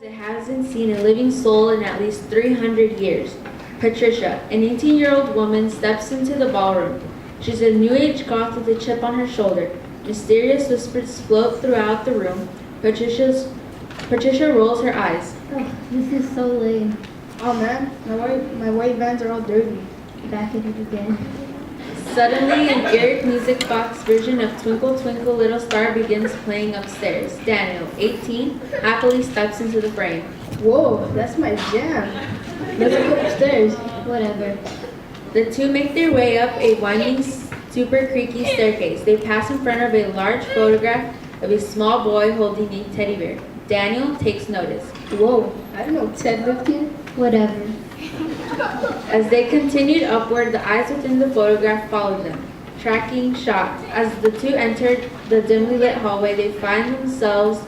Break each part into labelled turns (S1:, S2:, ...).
S1: It hasn't seen a living soul in at least 300 years. Patricia, an 18-year-old woman, steps into the ballroom. She's a new-age goth with a chip on her shoulder. Mysterious whispers float throughout the room. Patricia rolls her eyes.
S2: Oh, this is so lame.
S3: Oh man, my white vans are all dirty.
S2: Back at it again.
S1: Suddenly, an eerie music box version of Twinkle Twinkle Little Star begins playing upstairs. Daniel, 18, happily steps into the frame.
S3: Whoa, that's my jam. Let's go upstairs.
S2: Whatever.
S1: The two make their way up a winding, super creaky staircase. They pass in front of a large photograph of a small boy holding a teddy bear. Daniel takes notice.
S3: Whoa, I didn't know Ted lived here.
S2: Whatever.
S1: As they continued upward, the eyes within the photograph followed them, tracking shots. As the two entered the dimly lit hallway, they find themselves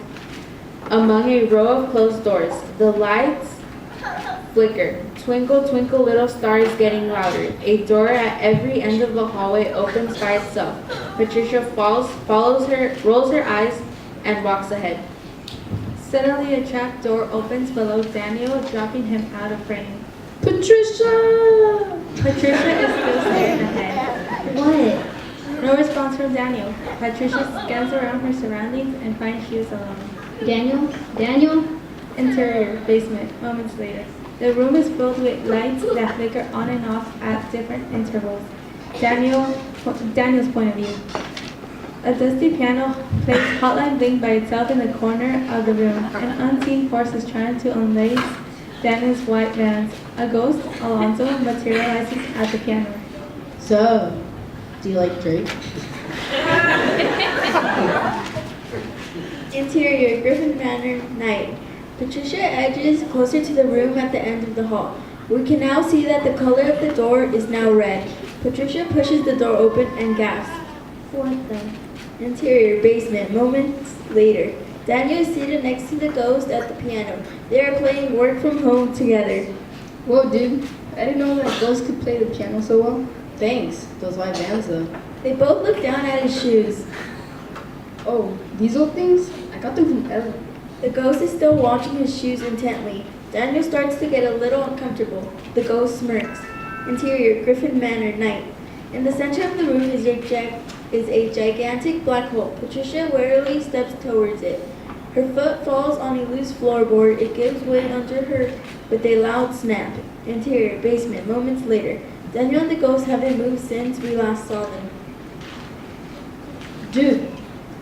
S1: among a row of closed doors. The lights flicker. Twinkle, twinkle, little star is getting louder. A door at every end of the hallway opens by itself. Patricia follows her, rolls her eyes, and walks ahead. Suddenly, a trap door opens below Daniel, dropping him out of frame.
S3: Patricia!
S1: Patricia is still staring ahead.
S2: What?
S1: No response from Daniel. Patricia scans around her surroundings and finds she is alone.
S2: Daniel? Daniel?
S1: Interior, basement, moments later. The room is filled with lights that flicker on and off at different intervals. Daniel's point of view. A dusty piano plays Hotline Bling by itself in the corner of the room. An unseen force is trying to unlace Daniel's white vans. A ghost, Alonso, materializes at the piano.
S3: So, do you like Drake?
S1: Interior, Griffin Manor, night. Patricia edges closer to the room at the end of the hall. We can now see that the color of the door is now red. Patricia pushes the door open and gasps.
S2: What the?
S1: Interior, basement, moments later. Daniel is seated next to the ghost at the piano. They are playing Work From Home together.
S3: Whoa, dude. I didn't know that ghosts could play the piano so well. Thanks. Those white vans, though.
S1: They both look down at his shoes.
S3: Oh, these old things? I got them from Evelyn.
S1: The ghost is still watching his shoes intently. Daniel starts to get a little uncomfortable. The ghost smirks. Interior, Griffin Manor, night. In the center of the room is a gigantic black hole. Patricia warily steps towards it. Her foot falls on a loose floorboard. It gives way under her with a loud snap. Interior, basement, moments later. Daniel and the ghost haven't moved since we last saw them.
S3: Dude,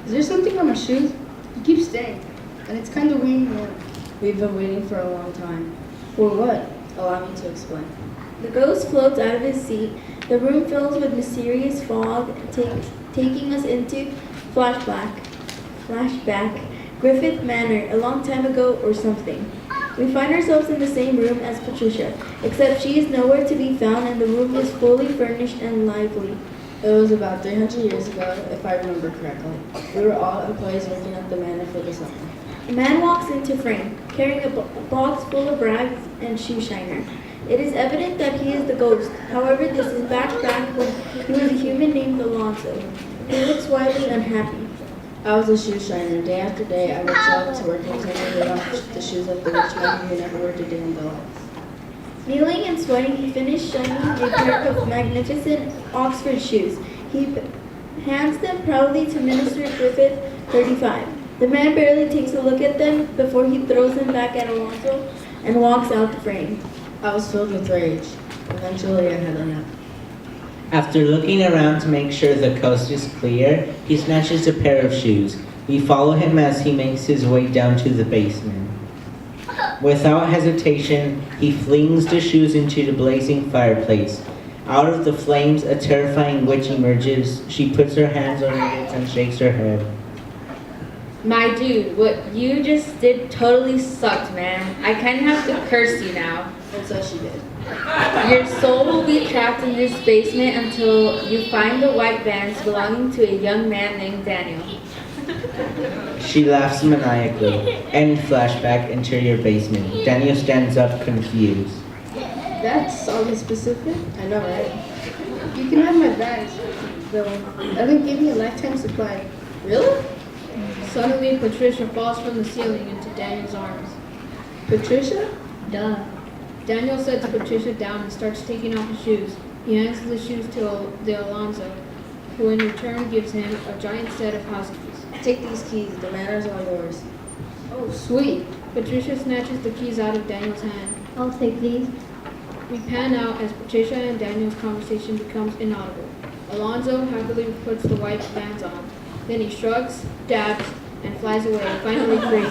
S3: is there something on my shoes? You keep staying, and it's kind of weird. We've been waiting for a long time. For what? Allow me to explain.
S1: The ghost floats out of his seat. The room fills with mysterious fog, taking us into flashback. Griffith Manor, a long time ago or something. We find ourselves in the same room as Patricia, except she is nowhere to be found and the room is fully furnished and lively.
S3: It was about 300 years ago, if I remember correctly. We were all employees working at the manor for the summer.
S1: A man walks into frame, carrying a box full of rags and shoe shiner. It is evident that he is the ghost. However, this is back when he was a human named Alonso. He looks wildly unhappy.
S3: I was a shoe shiner. Day after day, I would show up to work and clean on the shoes of the rich men who never worked a day in their lives.
S1: Kneeling and sweating, he finished shining a pair of magnificent Oxford shoes. He hands them proudly to Minister Griffith, 35. The man barely takes a look at them before he throws them back at Alonso and walks out the frame.
S3: I was filled with rage. Eventually, I had enough.
S4: After looking around to make sure the coast is clear, he snatches a pair of shoes. We follow him as he makes his way down to the basement. Without hesitation, he flings the shoes into the blazing fireplace. Out of the flames, a terrifying witch emerges. She puts her hands on her hips and shakes her head.
S1: My dude, what you just did totally sucked, man. I kind of have to curse you now.
S3: And so she did.
S1: Your soul will be trapped in this basement until you find the white vans belonging to a young man named Daniel.
S4: She laughs maniacally. End flashback, interior basement. Daniel stands up confused.
S3: That's oddly specific. I know, right? You can have my bags, though. Evelyn gave me a lifetime supply. Really?
S5: Suddenly, Patricia falls from the ceiling into Daniel's arms.
S3: Patricia?
S2: Duh.
S5: Daniel sets Patricia down and starts taking off his shoes. He hands the shoes to Alonzo, who in return gives him a giant set of house keys.
S3: Take these keys. The manor's all yours. Oh, sweet.
S5: Patricia snatches the keys out of Daniel's hand.
S2: I'll take these.
S5: We pan out as Patricia and Daniel's conversation becomes inaudible. Alonzo happily puts the white bands on. Then he shrugs, dabs, and flies away, finally free.